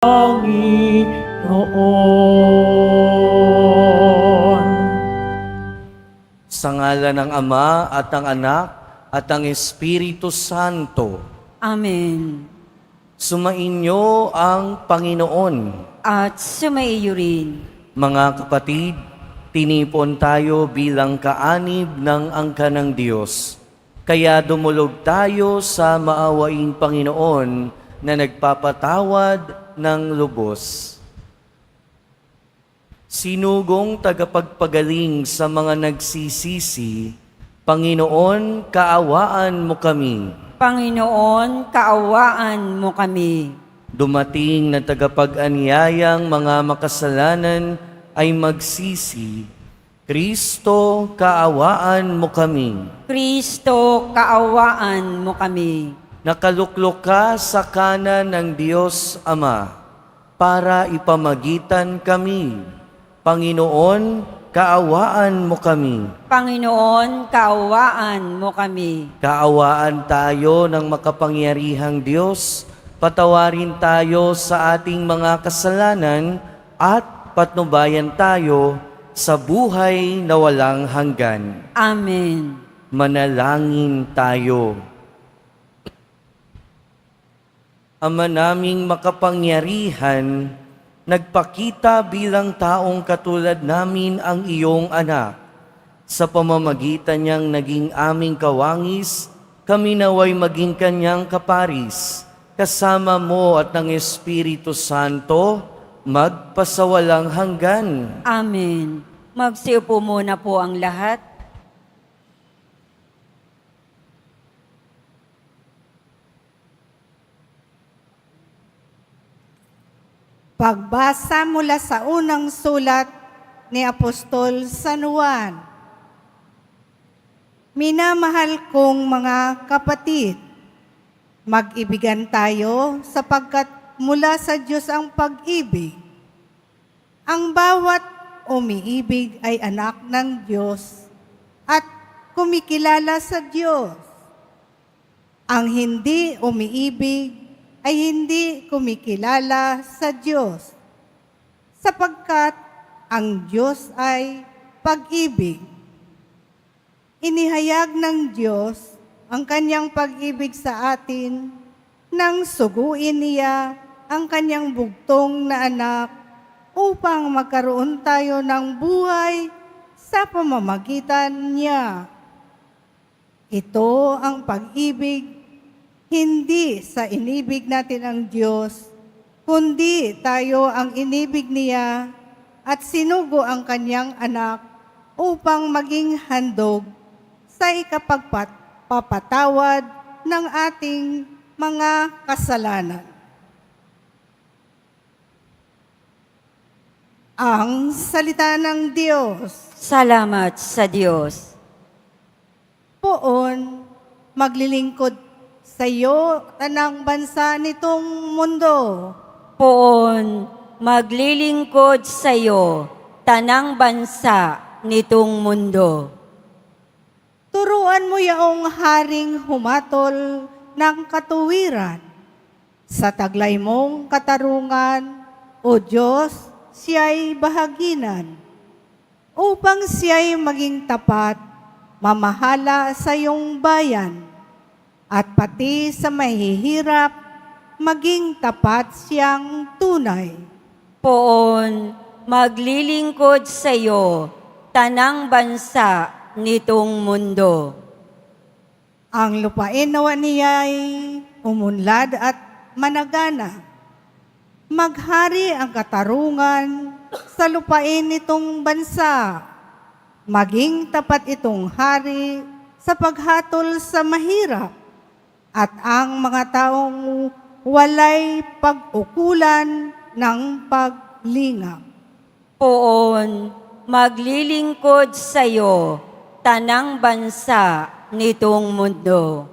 Panginoon. Sa ngalan ng Ama at ng Anak at ng Espiritu Santo. Amen. Sumainyo ang Panginoon. At sumaiyo rin. Mga kapatid, tinipon tayo bilang kaanib ng angka ng Diyos. Kaya dumulog tayo sa maawaing Panginoon na nagpapatawad ng lubos. Sinugong tagapagpagaling sa mga nagsisisi, Panginoon, kaawaan mo kami. Panginoon, kaawaan mo kami. Dumating na tagapag-anyayang mga makasalanan ay magsisi, Kristo, kaawaan mo kami. Kristo, kaawaan mo kami. Nakaluklok ka sa kanan ng Diyos Ama para ipamagitan kami. Panginoon, kaawaan mo kami. Panginoon, kaawaan mo kami. Kaawaan tayo ng makapangyarihang Diyos, patawarin tayo sa ating mga kasalanan at patnubayan tayo sa buhay na walang hanggan. Amen. Manalangin tayo. Ama naming makapangyarihan, nagpakita bilang taong katulad namin ang iyong anak. Sa pamamagitan niyang naging aming kawangis, kami naway maging kanyang kaparis. Kasama mo at ng Espiritu Santo, magpasawalang hanggan. Amen. Magsiupo muna po ang lahat. Pagbasa mula sa unang sulat ni Apostol San Juan. Minamahal kong mga kapatid, mag-ibigan tayo sapagkat mula sa Diyos ang pag-ibig. Ang bawat umiibig ay anak ng Diyos at kumikilala sa Diyos. Ang hindi umiibig ay hindi kumikilala sa Diyos, sapagkat ang Diyos ay pag-ibig. Inihayag ng Diyos ang kanyang pag-ibig sa atin nang suguin niya ang kanyang bugtong na anak upang magkaroon tayo ng buhay sa pamamagitan niya. Ito ang pag-ibig, hindi sa inibig natin ang Diyos, kundi tayo ang inibig niya at sinugo ang kanyang anak upang maging handog sa ikapagpapatawad ng ating mga kasalanan. Ang salita ng Diyos. Salamat sa Diyos. Poon, maglilingkod sa iyo, tanang bansa nitong mundo. Poon, maglilingkod sa iyo, tanang bansa nitong mundo. Turuan mo yaong haring humatol ng katuwiran. Sa taglay mong katarungan, O Diyos, siya'y bahaginan. Upang siya'y maging tapat, mamahala sa iyong bayan. At pati sa mahihirap, maging tapat siyang tunay. Poon, maglilingkod sa iyo, tanang bansa nitong mundo. Ang lupain nawa niya'y umunlad at managana. Maghari ang katarungan sa lupain nitong bansa. Maging tapat itong hari sa paghatol sa mahirap. At ang mga taong walay pag-ukulan ng paglingap. Poon, maglilingkod sa iyo, tanang bansa nitong mundo.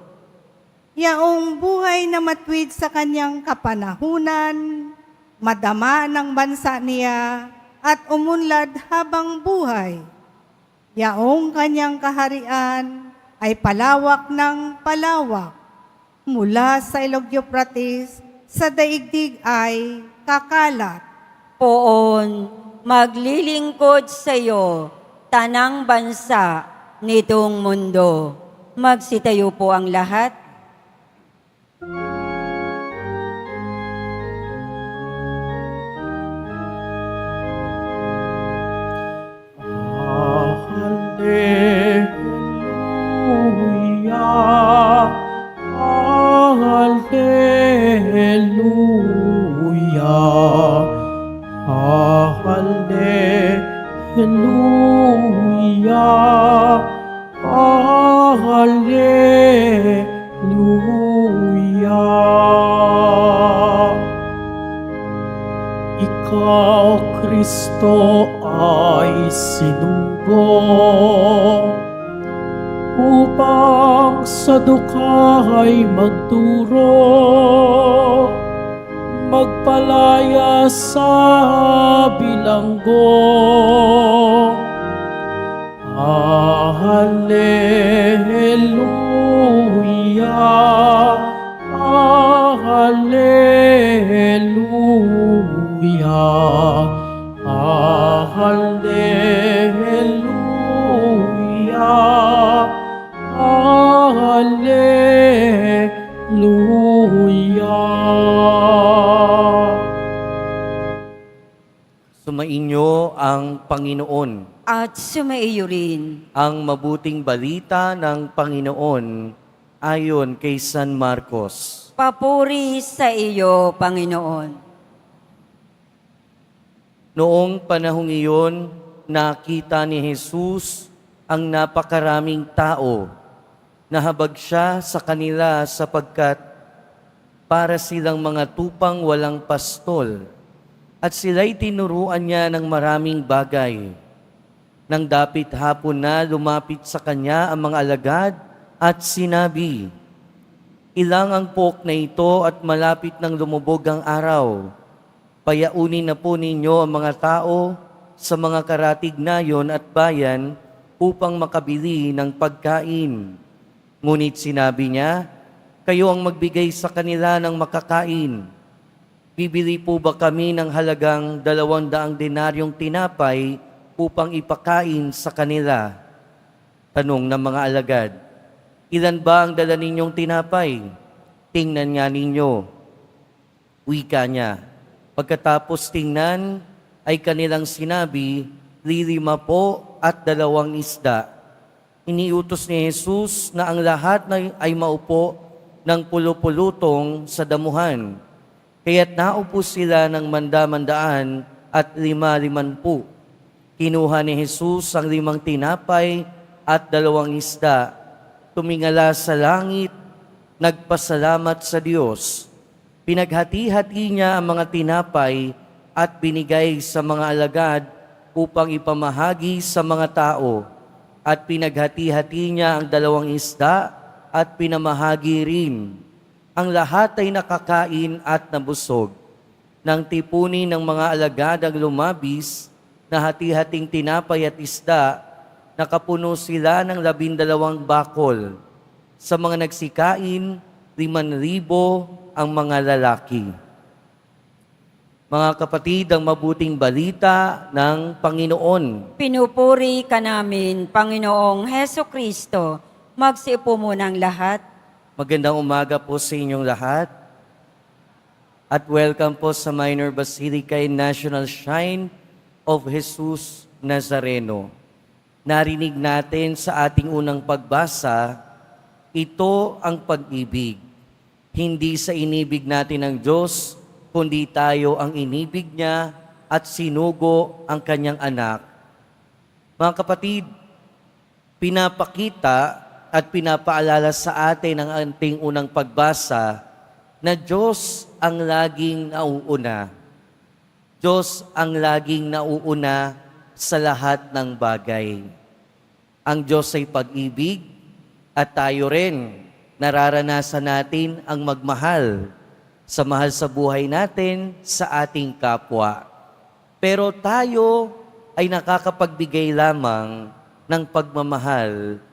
Yaong buhay na matwid sa kanyang kapanahunan, madama ng bansa niya at umunlad habang buhay. Yaong kanyang kaharian ay palawak ng palawak. Mula sa Ilog Euphrates sa daigdig ay kakalat. Poon, maglilingkod sa iyo, tanang bansa nitong mundo. Magsitayo po ang lahat. Hallelujah, Hallelujah, Hallelujah, Hallelujah. Ikaw, Kristo, ay sinugo upang sa dukhay magturo, magpalaya sa bilanggo. Hallelujah, Hallelujah, Hallelujah, Hallelujah. Sumainyo ang Panginoon. At sumaiyo rin. Ang mabuting balita ng Panginoon ayon kay San Marcos. Papuri sa iyo, Panginoon. Noong panahong iyon, nakita ni Jesus ang napakaraming tao. Nahabag siya sa kanila sapagkat para silang mga tupang walang pastol. At sila'y tinuruan niya ng maraming bagay. Nang dapit hapon na, lumapit sa kanya ang mga alagad at sinabi, "Ilang ang pok na ito at malapit nang lumubog ang araw. Payaunin na po ninyo ang mga tao sa mga karatignayon at bayan upang makabili ng pagkain." Ngunit sinabi niya, "Kayo ang magbigay sa kanila ng makakain." Bibili po ba kami ng halagang 200 denaryong tinapay upang ipakain sa kanila? Tanong ng mga alagad. Ilan ba ang dala ninyong tinapay? Tingnan nga ninyo. Wika niya. Pagkatapos tingnan, ay kanilang sinabi, 5 po at 2 isda. Iniutos ni Jesus na ang lahat ay maupo ng pulupulutong sa damuhan. Kaya't naupo sila ng manda-mandaan at 5-5. Kinuha ni Jesus ang 5 tinapay at 2 isda, tumingala sa langit, nagpasalamat sa Diyos. Pinaghati-hati niya ang mga tinapay at binigay sa mga alagad upang ipamahagi sa mga tao. At pinaghati-hati niya ang 2 isda at pinamahagi rin. Ang lahat ay nakakain at nabusog. Nang tipunin ng mga alagad ang lumabis na hati-hating tinapay at isda, nakapuno sila ng 12 bakol. Sa mga nagsikain, 5,000 ang mga lalaki. Mga kapatid, ang mabuting balita ng Panginoon. Pinupuri ka namin, Panginoong Heso Kristo. Magsiupo muna ang lahat. Magandang umaga po sa inyong lahat. At welcome po sa Minor Basilica National Shrine of Jesus Nazareno. Narinig natin sa ating unang pagbasa, ito ang pag-ibig. Hindi sa inibig natin ng Diyos, kundi tayo ang inibig niya at sinugo ang kanyang anak. Mga kapatid, pinapakita at pinapaalala sa atin ang ating unang pagbasa na Diyos ang laging nauuna. Diyos ang laging nauuna sa lahat ng bagay. Ang Diyos ay pag-ibig at tayo rin nararanasan natin ang magmahal sa mahal sa buhay natin sa ating kapwa. Pero tayo ay nakakapagbigay lamang ng pagmamahal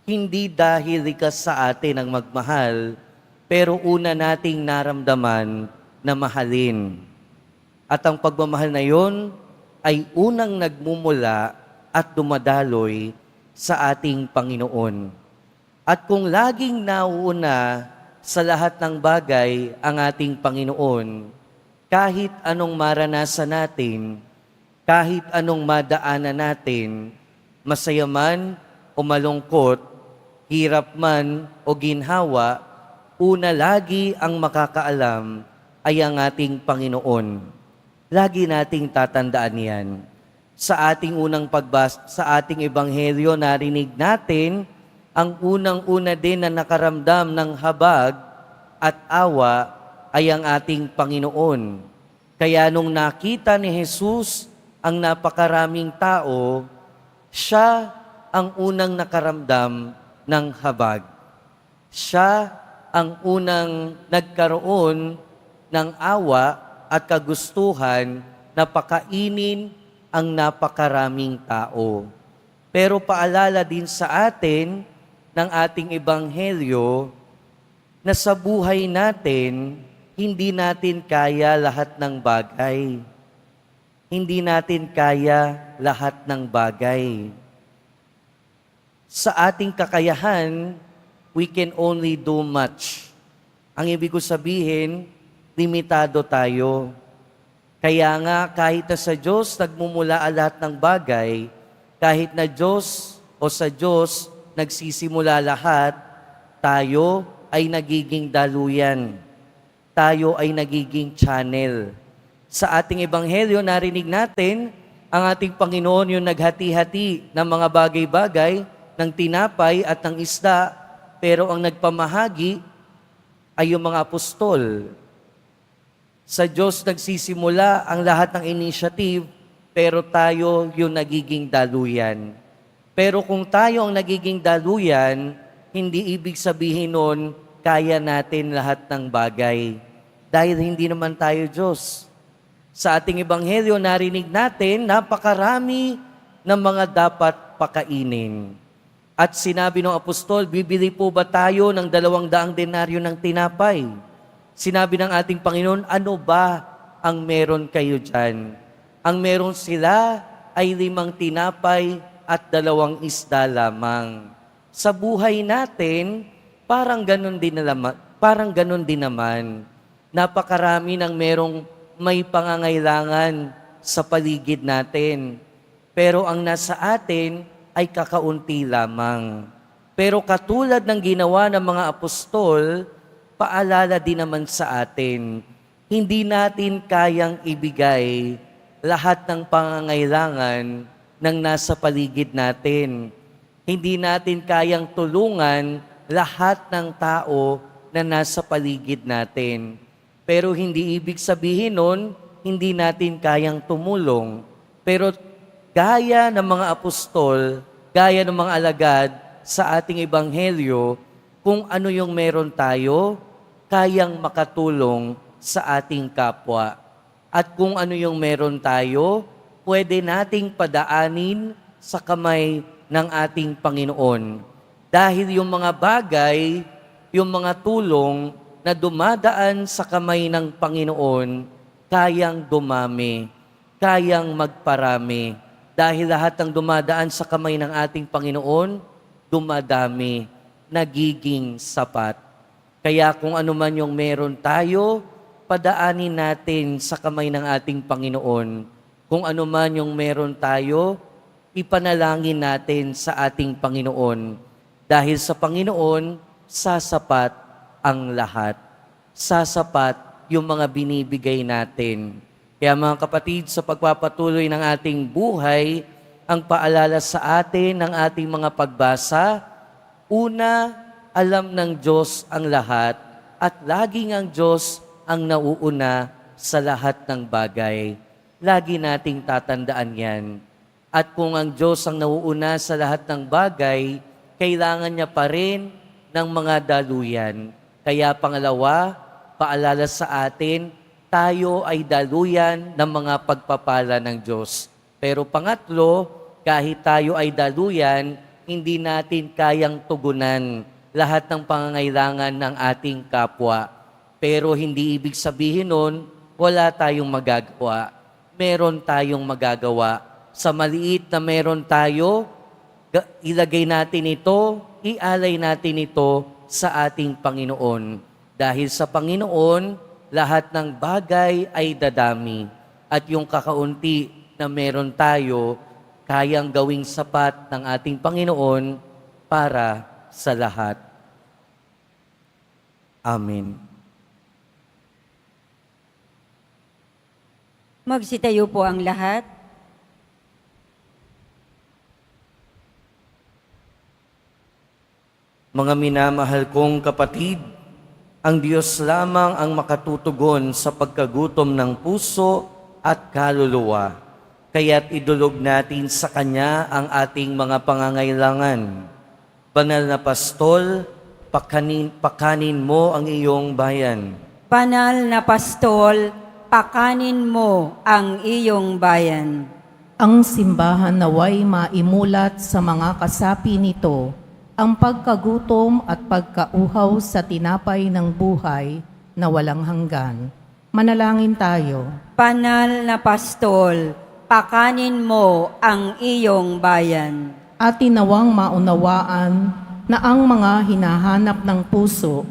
hindi dahil likas sa atin ang magmahal, pero una nating naramdaman na mahalin. At ang pagmamahal na yon ay unang nagmumula at dumadaloy sa ating Panginoon. At kung laging nauuna sa lahat ng bagay ang ating Panginoon, kahit anong maranasan natin, kahit anong madaanan natin, masaya man o malungkot, hirap man o ginhawa, una lagi ang makakaalam ay ang ating Panginoon. Lagi nating tatandaan yan. Sa ating unang pagbasa, sa ating ebanghelyo, narinig natin ang unang-una din na nakaramdam ng habag at awa ay ang ating Panginoon. Kaya nung nakita ni Jesus ang napakaraming tao, siya ang unang nakaramdam ng habag. Siya ang unang nagkaroon ng awa at kagustuhan na pakainin ang napakaraming tao. Pero paalala din sa atin ng ating ebanghelyo na sa buhay natin, hindi natin kaya lahat ng bagay. Hindi natin kaya lahat ng bagay. Sa ating kakayahan, we can only do much. Ang ibig ko sabihin, limitado tayo. Kaya nga, kahit na sa Diyos nagmumula ang lahat ng bagay, kahit na Diyos o sa Diyos nagsisimula lahat, tayo ay nagiging daluyan. Tayo ay nagiging channel. Sa ating ebanghelyo, narinig natin ang ating Panginoon yung naghati-hati ng mga bagay-bagay, ng tinapay at ng isda, pero ang nagpamahagi ay yung mga apostol. Sa Diyos nagsisimula ang lahat ng initiative, pero tayo yung nagiging daluyan. Pero kung tayo ang nagiging daluyan, hindi ibig sabihin nun, kaya natin lahat ng bagay. Dahil hindi naman tayo Diyos. Sa ating ebanghelyo, narinig natin, napakarami ng mga dapat pakainin. At sinabi ng apostol, bibili po ba tayo ng 200 denaryo ng tinapay? Sinabi ng ating Panginoon, ano ba ang meron kayo dyan? Ang meron sila ay 5 tinapay at 2 isda lamang. Sa buhay natin, parang ganun din naman. Napakarami ng merong may pangangailangan sa paligid natin. Pero ang nasa atin ay kakaunti lamang. Pero katulad ng ginawa ng mga apostol, paalala din naman sa atin, hindi natin kayang ibigay lahat ng pangangailangan ng nasa paligid natin. Hindi natin kayang tulungan lahat ng tao na nasa paligid natin. Pero hindi ibig sabihin nun, hindi natin kayang tumulong. Pero gaya ng mga apostol, gaya ng mga alagad sa ating ebanghelyo, kung ano yung meron tayo, kayang makatulong sa ating kapwa. At kung ano yung meron tayo, pwede nating padaanin sa kamay ng ating Panginoon. Dahil yung mga bagay, yung mga tulong na dumadaan sa kamay ng Panginoon, kayang dumami, kayang magparami. Dahil lahat ng dumadaan sa kamay ng ating Panginoon, dumadami, nagiging sapat. Kaya kung ano man yung meron tayo, padaanin natin sa kamay ng ating Panginoon. Kung ano man yung meron tayo, ipanalangin natin sa ating Panginoon. Dahil sa Panginoon, sasapat ang lahat. Sasapat yung mga binibigay natin. Kaya mga kapatid, sa pagpapatuloy ng ating buhay, ang paalala sa atin ng ating mga pagbasa, una, alam ng Diyos ang lahat at laging ang Diyos ang nauuna sa lahat ng bagay. Lagi nating tatandaan yan. At kung ang Diyos ang nauuna sa lahat ng bagay, kailangan niya pa rin ng mga daluyan. Kaya pangalawa, paalala sa atin, tayo ay daluyan ng mga pagpapala ng Diyos. Pero pangatlo, kahit tayo ay daluyan, hindi natin kayang tugunan lahat ng pangangailangan ng ating kapwa. Pero hindi ibig sabihin nun, wala tayong magagawa. Meron tayong magagawa. Sa maliit na meron tayo, ilagay natin ito, ialay natin ito sa ating Panginoon. Dahil sa Panginoon, lahat ng bagay ay dadami. At yung kakaunti na meron tayo, kayang gawing sapat ng ating Panginoon para sa lahat. Amen. Magsitayo po ang lahat. Mga minamahal kong kapatid, ang Diyos lamang ang makatutugon sa pagkagutom ng puso at kaluluwa. Kaya't idulog natin sa Kanya ang ating mga pangangailangan. Banal na Pastol, pakanin mo ang iyong bayan. Banal na Pastol, pakanin mo ang iyong bayan. Ang simbahan naway maimulat sa mga kasapi nito ang pagkagutom at pagkauhaw sa tinapay ng buhay na walang hanggan. Manalangin tayo. Banal na Pastol, pakanin mo ang iyong bayan. At tinawang maunawaan na ang mga hinahanap ng puso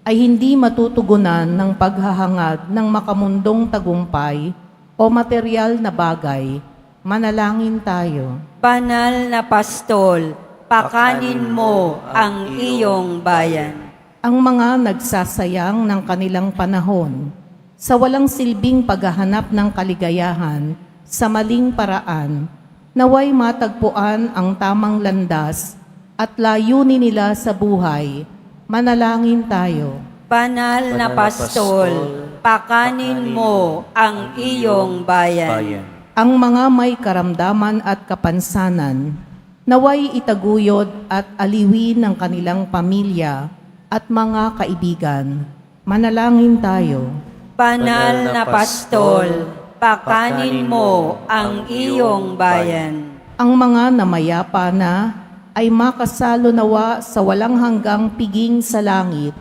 ay hindi matutugunan ng paghahangad ng makamundong tagumpay o material na bagay. Manalangin tayo. Banal na Pastol, pakanin mo ang iyong bayan. Ang mga nagsasayang ng kanilang panahon sa walang silbing paghahanap ng kaligayahan sa maling paraan, naway matagpuan ang tamang landas at layunin nila sa buhay. Manalangin tayo. Banal na Pastol, pakanin mo ang iyong bayan. Ang mga may karamdaman at kapansanan, naway itaguyod at aliwin ng kanilang pamilya at mga kaibigan. Manalangin tayo. Banal na Pastol, pakanin mo ang iyong bayan. Ang mga namayapa na ay makasalo nawa sa walang hanggang piging sa langit.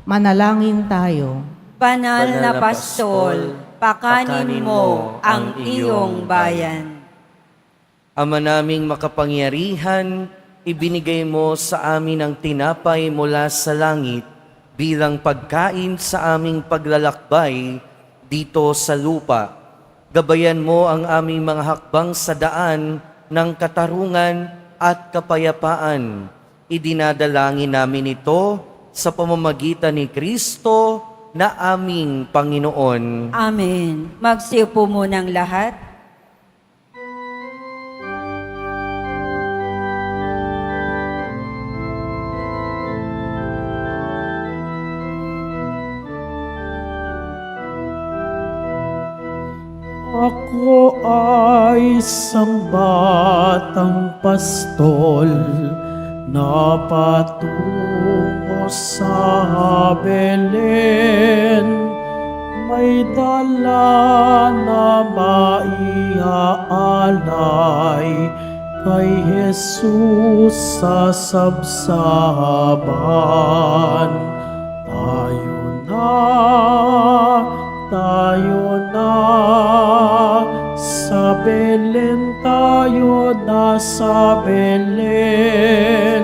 Manalangin tayo. Banal na Pastol, pakanin mo ang iyong bayan. Ama naming makapangyarihan, ibinigay mo sa amin ang tinapay mula sa langit bilang pagkain sa aming paglalakbay dito sa lupa. Gabayan mo ang aming mga hakbang sa daan ng katarungan at kapayapaan. Idinadalangin namin ito sa pamamagitan ni Kristo na aming Panginoon. Amen. Magsiupo munang lahat. Ako ay isang batang pastol na patungo sa Belen. May dala na maiaalay kay Jesus sa sabsaban. Tayo na, sa Belen tayo na sa Belen,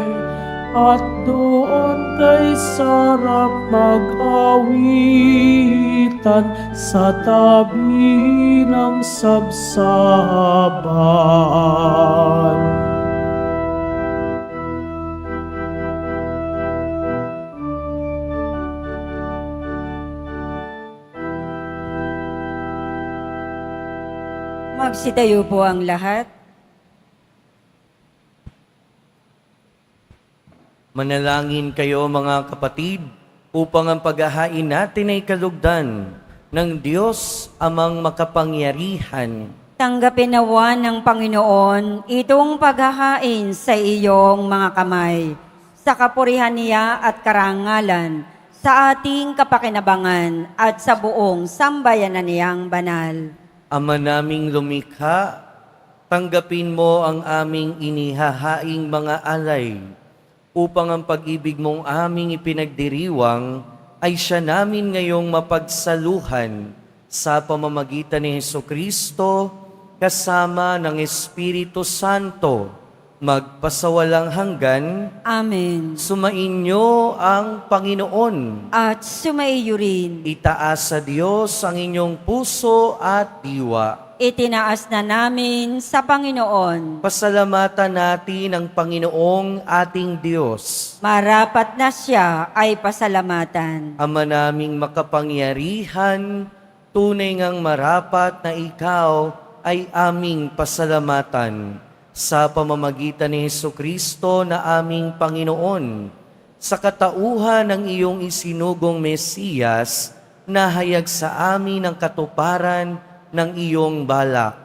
at doon kay sarap mag-awitan sa tabi ng sabsaban. Magsitayo po ang lahat. Manalangin kayo mga kapatid upang ang paghahain natin ay kalugdan ng Diyos amang makapangyarihan. Tanggapin nawa ng Panginoon itong paghahain sa iyong mga kamay, sa kapurihan niya at karangalan, sa ating kapakinabangan at sa buong sambayanan niyang banal. Ama naming lumikha, tanggapin mo ang aming inihahaing mga alay, upang ang pag-ibig mong aming ipinagdiriwang ay siya namin ngayong mapagsaluhan sa pamamagitan ni Hesukristo, kasama ng Espiritu Santo, magpasawalang hanggan. Amen. Sumainyo ang Panginoon. At sumaiyo rin. Itaas sa Diyos ang inyong puso at diwa. Itinaas na namin sa Panginoon. Pasalamatan natin ang Panginoong ating Diyos. Marapat na siya ay pasalamatan. Ama naming makapangyarihan, tunay ngang marapat na ikaw ay aming pasalamatan sa pamamagitan ni Hesukristo na aming Panginoon. Sa katauhan ng iyong isinugong Mesiyas, nahayag sa amin ang katuparan ng iyong balak.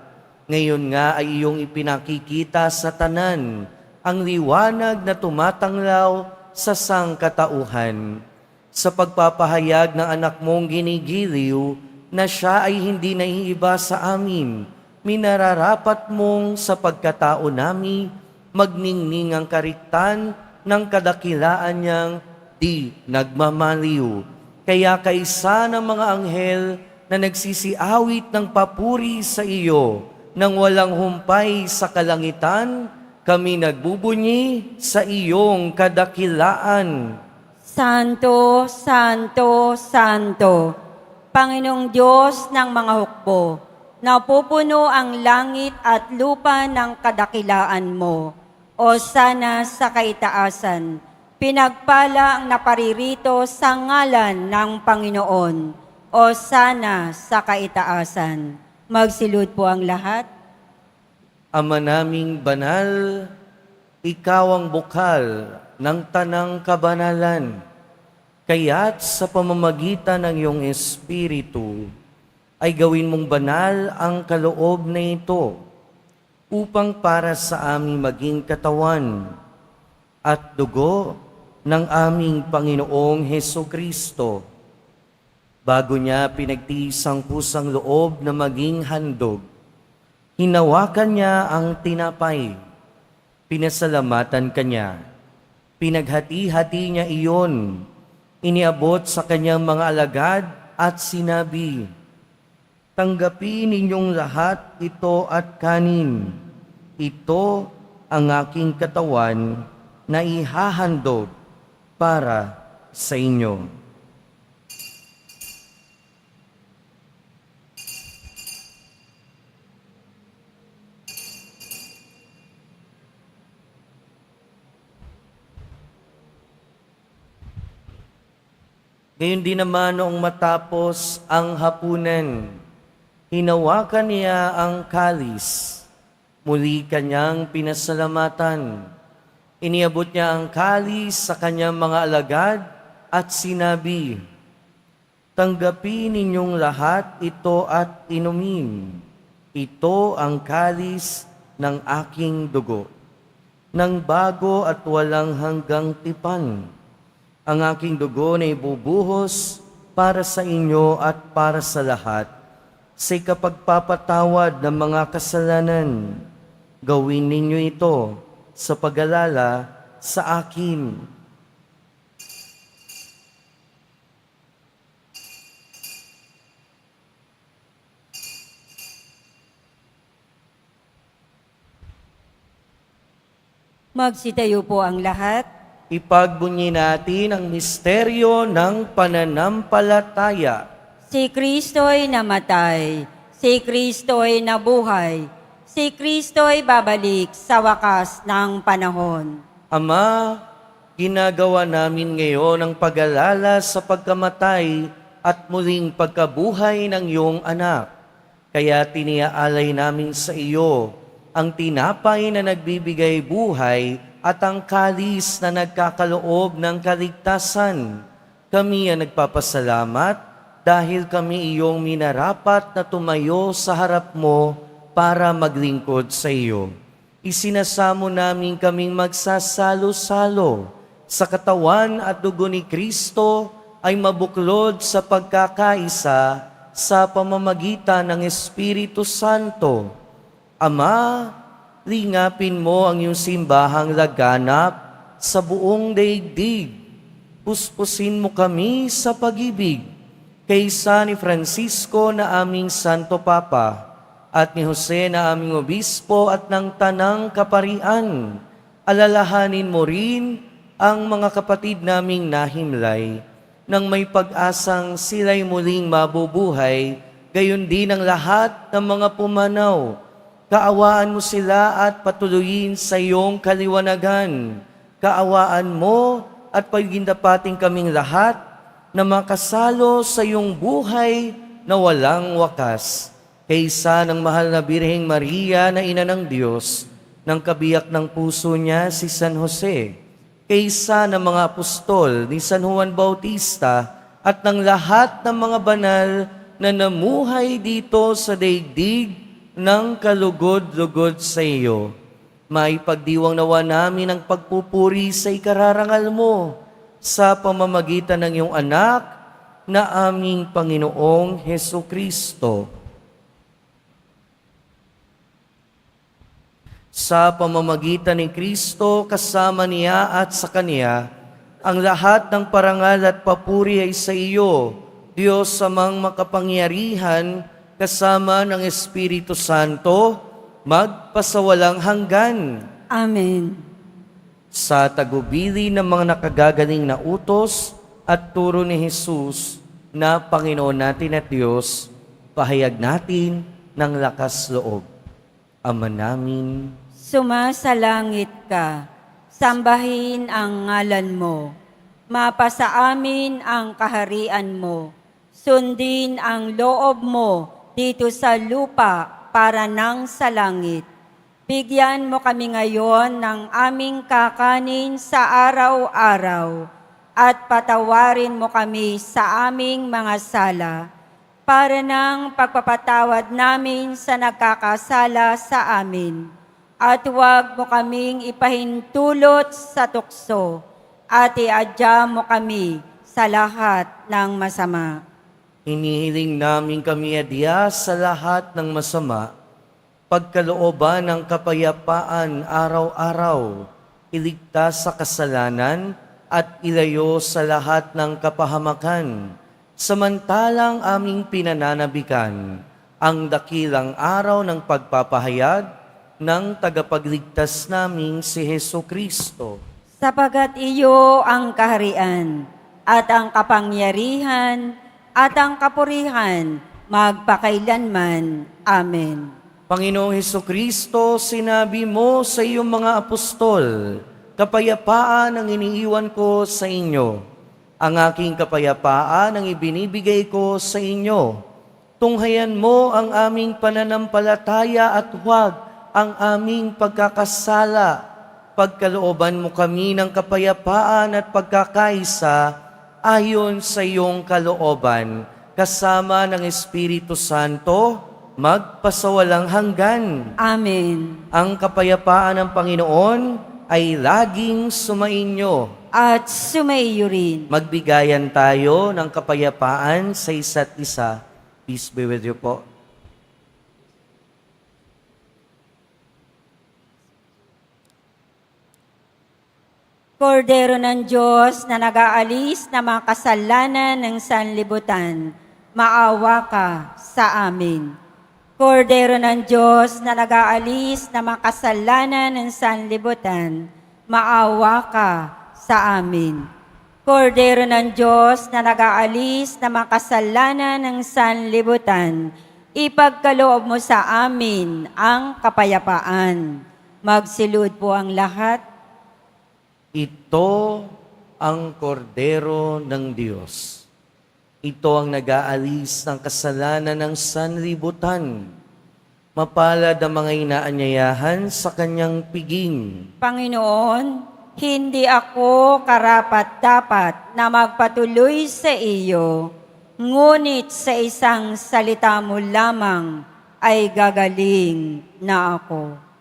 Ngayon nga ay iyong ipinakikita sa tanan ang liwanag na tumatanglaw sa sangkatauhan. Sa pagpapahayag ng anak mong ginigiliw na siya ay hindi naiiba sa amin, minararapat mong sa pagkatao nami magningning ang kariktan ng kadakilaan niyang di nagmamaliw. Kaya kaisa ng mga anghel na nagsisiawit ng papuri sa iyo, nang walang humpay sa kalangitan, kami nagbubunyi sa iyong kadakilaan. Santo, Santo, Santo, Panginoong Diyos ng mga hukbo, napupuno ang langit at lupa ng kadakilaan mo. O sana sa kaitaasan, pinagpala ang naparirito sa ngalan ng Panginoon. O sana sa kaitaasan. Magsilud po ang lahat. Ama naming banal, ikaw ang bukal ng tanang kabanalan. Kaya't sa pamamagitan ng iyong Espiritu, ay gawin mong banal ang kaloob na ito upang para sa aming maging katawan at dugo ng aming Panginoong Hesukristo. Bago niya pinagtiis ang kusang loob na maging handog, hinawakan niya ang tinapay, pinasalamatan kanya, pinaghati-hati niya iyon, iniabot sa kanyang mga alagad at sinabi, "Tanggapin ninyong lahat ito at kanin. Ito ang aking katawan na ihahandog para sa inyo." Ngayon din naman noong matapos ang hapunan, hinawakan niya ang kalis. Muli kanyang pinasalamatan. Iniabot niya ang kalis sa kanyang mga alagad at sinabi, "Tanggapin ninyong lahat ito at inumin. Ito ang kalis ng aking dugo, ng bago at walang hanggang tipan. Ang aking dugo na ibubuhos para sa inyo at para sa lahat, sa ikapagpapatawad ng mga kasalanan. Gawin ninyo ito sa pag-alala sa akin." Magsitayo po ang lahat. Ipagbunyi natin ang misteryo ng pananampalataya. Si Kristo'y namatay, si Kristo'y nabuhay, si Kristo'y babalik sa wakas ng panahon. Ama, ginagawa namin ngayon ang pag-alala sa pagkamatay at muling pagkabuhay ng iyong anak. Kaya tiniaalay namin sa iyo ang tinapay na nagbibigay buhay at ang kalis na nagkakaloob ng kaligtasan. Kami ang nagpapasalamat dahil kami iyong minarapat na tumayo sa harap mo para maglingkod sa iyo. Isinasamo namin kaming magsasalo-salo sa katawan at dugo ni Kristo ay mabuklod sa pagkakaisa sa pamamagitan ng Espiritu Santo. Ama, lingapin mo ang iyong simbahang laganap sa buong daigdig. Puspusin mo kami sa pag-ibig. kay San Francisco na aming Santo Papa, at ni Jose na aming Obispo at ng Tanang Kaparian. Alalahanin mo rin ang mga kapatid naming nahimlay, nang may pag-asang sila'y muling mabubuhay, gayon din ang lahat ng mga pumanaw. Kaawaan mo sila at patuloyin sa iyong kaliwanagan. Kaawaan mo at pagindapating kaming lahat na makasalo sa iyong buhay na walang wakas. Kaysa ng mahal na Birheng Maria na Ina ng Diyos, ng kabiyak ng puso niya si San Jose, kaysa ng mga apostol ni San Juan Bautista at ng lahat ng mga banal na namuhay dito sa daigdig ng kalugod-lugod sa iyo. Maipagdiwang nawa namin ang pagpupuri sa ikararangal mo sa pamamagitan ng iyong anak na aming Panginoong Hesukristo. Sa pamamagitan ni Kristo, kasama niya at sa Kanya, ang lahat ng parangal at papuri ay sa iyo, Diyos amang makapangyarihan, kasama ng Espiritu Santo, magpasawalang hanggan. Amen. Sa tagubili ng mga nakagagaling na utos at turo ni Jesus na Panginoon natin at Diyos, pahayag natin ng lakas loob. Ama namin, Sumasalangit ka, sambahin ang ngalan mo, mapasa amin ang kaharian mo, sundin ang loob mo dito sa lupa para nang sa langit. Bigyan mo kami ngayon ng aming kakanin sa araw-araw at patawarin mo kami sa aming mga sala para ng pagpapatawad namin sa nagkakasala sa amin. At huwag mo kaming ipahintulot sa tukso at iadya mo kami sa lahat ng masama. hinihiling namin kami adya sa lahat ng masama, pagkalooban ng kapayapaan araw-araw, iligtas sa kasalanan at ilayo sa lahat ng kapahamakan, samantalang aming pinananabikan ang dakilang araw ng pagpapahayag ng tagapagligtas naming si Hesukristo. Sapagat iyo ang kaharian at ang kapangyarihan at ang kapurihan magpakailanman. Amen. Panginoong Hesukristo, sinabi mo sa iyong mga apostol, kapayapaan ang iniiwan ko sa inyo. Ang aking kapayapaan ang ibinibigay ko sa inyo. Tunghayan mo ang aming pananampalataya at huwag ang aming pagkakasala. Pagkalooban mo kami ng kapayapaan at pagkakaisa ayon sa iyong kalooban, kasama ng Espiritu Santo, magpasawalang hanggan. Amen. Ang kapayapaan ng Panginoon ay laging sumainyo. At sumaiyo rin. Magbigayan tayo ng kapayapaan sa isa't isa. Peace be with you po. Kordero ng Diyos na nag-aalis ng mga kasalanan ng sanlibutan, maawa ka sa amin. Kordero ng Diyos na nag-aalis ng mga kasalanan ng sanlibutan, maawa ka sa amin. Kordero ng Diyos na nag-aalis ng mga kasalanan ng sanlibutan, ipagkaloob mo sa amin ang kapayapaan. Magsilud po ang lahat. Ito ang kordero ng Diyos. Ito ang nag-aalis ng kasalanan ng sanlibutan. Mapalad ang mga inaanyayahan sa kanyang piging. Panginoon, hindi ako karapat-dapat na magpatuloy sa iyo, ngunit sa isang salita mo lamang ay gagaling na ako.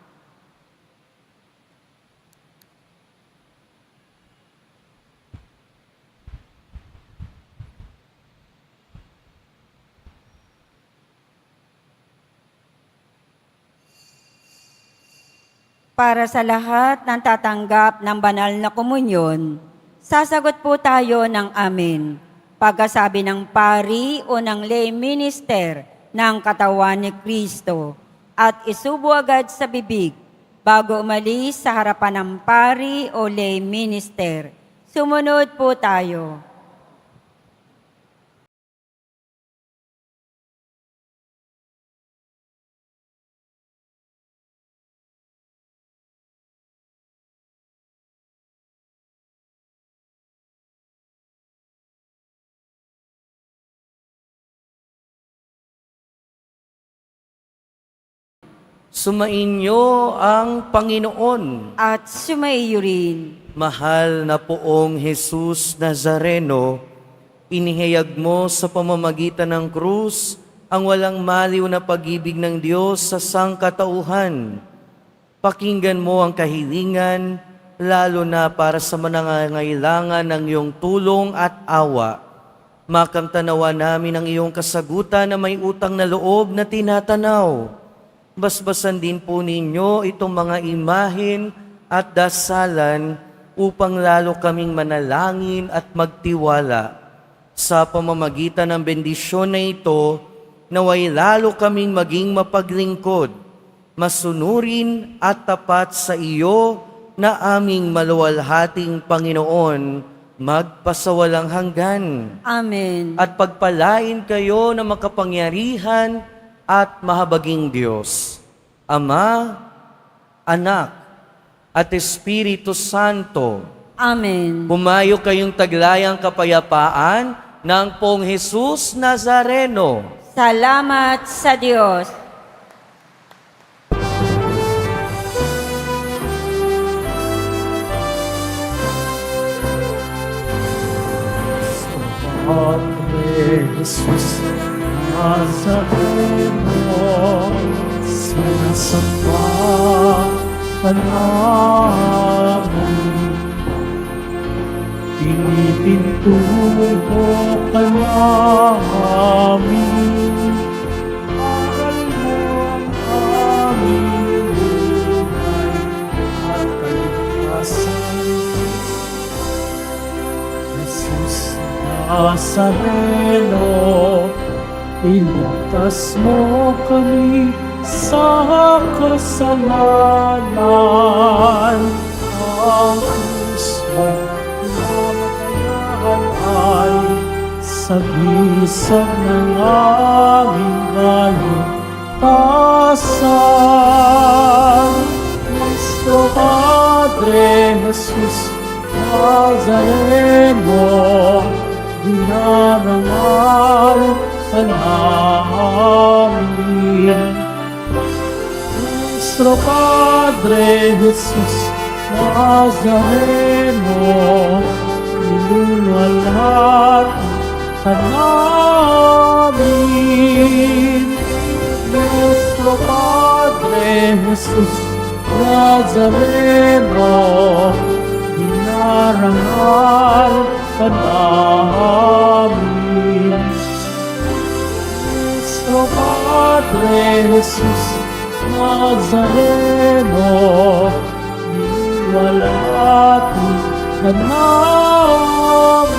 Para sa lahat ng tatanggap ng banal na komunyon, sasagot po tayo ng amen. pagkasabi ng pari o ng lay minister ng katawan ni Kristo, at isubo agad sa bibig bago umalis sa harapan ng pari o lay minister. Sumunod po tayo. Sumainyo ang Panginoon. At sumaiyo rin. Mahal na poong Jesus Nazareno, inihayag mo sa pamamagitan ng krus ang walang maliw na pag-ibig ng Diyos sa sangkatauhan. Pakinggan mo ang kahilingan, lalo na para sa manangangailangan ng iyong tulong at awa. Makamtanawa namin ang iyong kasagutan na may utang na loob na tinatanaw. Basbasan din po ninyo itong mga imahin at dasalan upang lalo kaming manalangin at magtiwala. Sa pamamagitan ng bendisyon na ito, naway lalo kaming maging mapaglingkod, masunurin at tapat sa iyo na aming maluwalhating Panginoon, magpasawalang hanggan. Amen. At pagpalain kayo ng makapangyarihan at mahabaging Diyos, Ama, Anak, at Espiritu Santo. Amen. Pumayo kayong taglayang kapayapaan ng Pong Jesus Nazareno. Salamat sa Diyos. Padre Jesus Nazareno, sinasamba ka namin. Pinipintuho ka namin. Aral mo ang aming buhay at kaligtasan. Jesus Nazareno, iligtas mo kami sa kasalanan. Ang krus mo namatayan ay sagisag ng aming kaligtasan. Cristo Padre Jesus Nazareno, dinarangal ka namin. Nuestro Padre Jesus Nazareno, niluwalhati ka namin. Nuestro Padre Jesus Nazareno, dinarangal ka namin. Nuestro Padre Jesus Nazareno, niluwalhati ka namin.